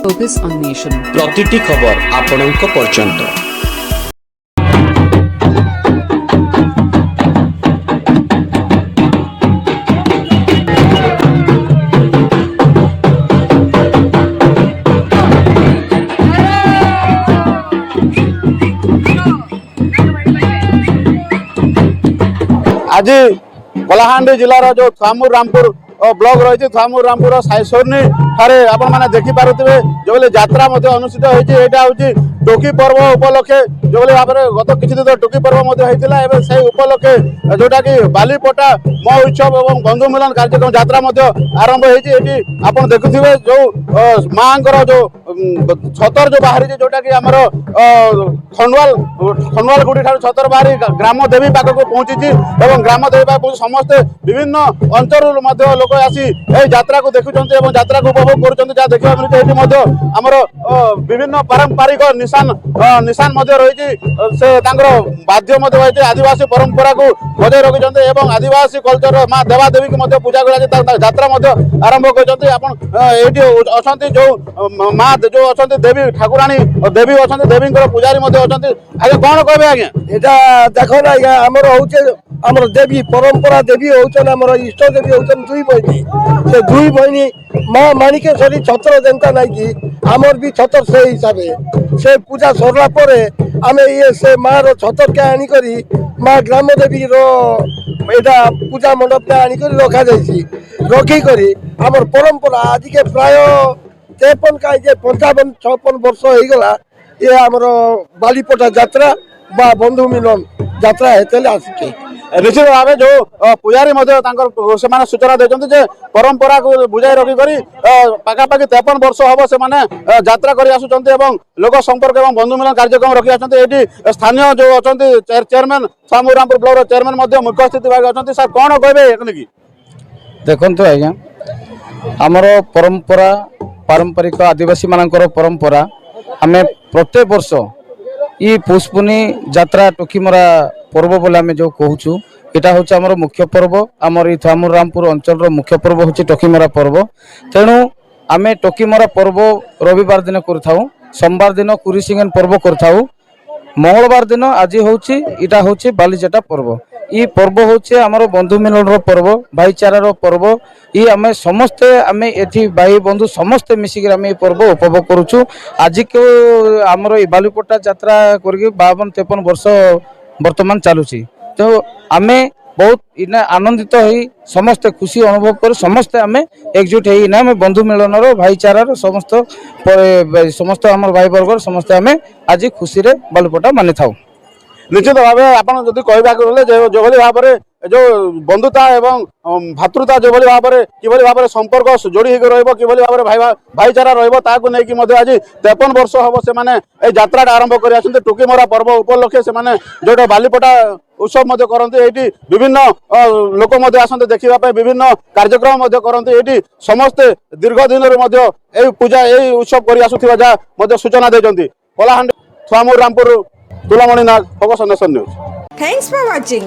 Focus on nation. प्रतिटी खबर आपणक पर्यंत। आज कलाहांडी जिलार जो थुआमुर रामपुर ब्लॉक रही थुआमुर रामपुर साइसोरनी ठारे आपण माने देखि पारुथिबे जो यात्रा अनुष्ठित होती टोकी पर्व उपलक्षे जो भाव में गत किछि दिन टोकी पर्व होता से उपलक्षे जोटा कि बालीपटा महोत्सव और बंधु मिलन कार्यक्रम यात्रा आरंभ होती आप देखुवे जो माँ जो छतर जो बाहरी जोटा कि आमर खंडवाल गुड़ी ठार छतर बाहरी ग्राम देवी पाखक पहुंची और ग्राम देवी पाख समस्ते विभिन्न अंचल लोक आसी यात्रा को देखुं यात्रा को उपभोग कर देखा मिलूँ आमर विभिन्न पारंपरिक निशान रही से बाध्य आदिवासी परंपरा को बजाय रखिंट और आदिवासी कल्चर माँ देवादेवी की पूजा यात्रा आरंभ कर जो माँ जो अच्छा देवी ठाकुराणी देवी अच्छा देवी पूजारी अच्छा आगे कौन कहे आज्ञा यहाँ देख ना आज्ञा आमर हूँ देवी परंपरा देवी होम इष्ट देवी होती दुई बहनी से दुई बहनी माँ माणिकेश्वरी छत्र जनता नाई कि आमर भी छतर से हिसाब से पूजा सरला आम ये से माँ रो छतर के आनिक माँ ग्राम देवी रोटा पूजा मंडप आनिक रखा रखिक आमर परंपरा आज के प्राय 53 का 55-56 वर्ष हो गला ये आमर बालीपटा यात्रा बा बंधु मिलन यात्रा हेतले आसी निश्चित भाव जो पूजारी से सूचना देते परंपरा को बुझाई रखिक पाखापाखि 53 वर्ष हम से यात्रा कर लोक संपर्क और बंधु मिलन कार्यक्रम रखी आसती स्थानीय जो अच्छा चेयरमैन थुआमुर रामपुर ब्लॉक चेयरमैन मुख्य अतिथि भाग अच्छा सर कौन कहे देखो आज्ञा आमर परंपरा पारंपरिक आदिवासी मानकर परंपरा आम प्रत्येक वर्ष ये पुष्पुनी यात्रा टोकीमरा पर्व बोले आम जो कहूँ यहाँ हूँ आम मुख्य पर्व आमर ये थुआमुर रामपुर अंचल मुख्य पर्व हूँ टोकीमरा पर्व तेणु आम टोकीमरा पर्व रविवार दिन कर सोमवार दिन कुरीसिंगन पर्व कर मंगलवार दिन आज हूँ यहाँ हूँ बालीजाटा पर्व ये पर्व हूँ आमर बंधु मिलन पर्व भाईचारार पर्व ये आम समस्ते आम ये भाई बंधु समस्ते मिसिक आम ये पर्व उपभोग करुचु आज को आमर ये बालीपटा यात्रा कर 52-53 वर्ष वर्तमान चलुची तो आम बहुत इना आनंदित होई समस्ते खुशी अनुभव कर समस्ते आम एकजुट होना आम बंधु मिलन भाईचारार समस्त आम भाई वर्ग समस्ते आम आज खुशी रे बालीपटा मानि था निश्चित भाव आप कहवाक जो भाव में जो बंधुता एवं भातृता जो भाव में किभली भाव में संपर्क जोड़ी होकर भाव में भाईचारा रही नहीं आज 53 वर्ष हम से यात्रा आरंभ कर टोकीमरा पर्व उपलक्षे से जो बालीपटा उत्सव करती विभिन्न लोक आसते देखा विभिन्न कार्यक्रम करती समस्ते दीर्घ दिन पूजा यही उत्सव कर सूचना देते Kalahandi Thuamul Rampur Tulamani Nag focus on nation news. Thanks for watching.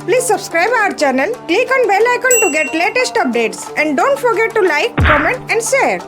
Please subscribe our channel, click on bell icon to get latest updates and don't forget to like, comment and share.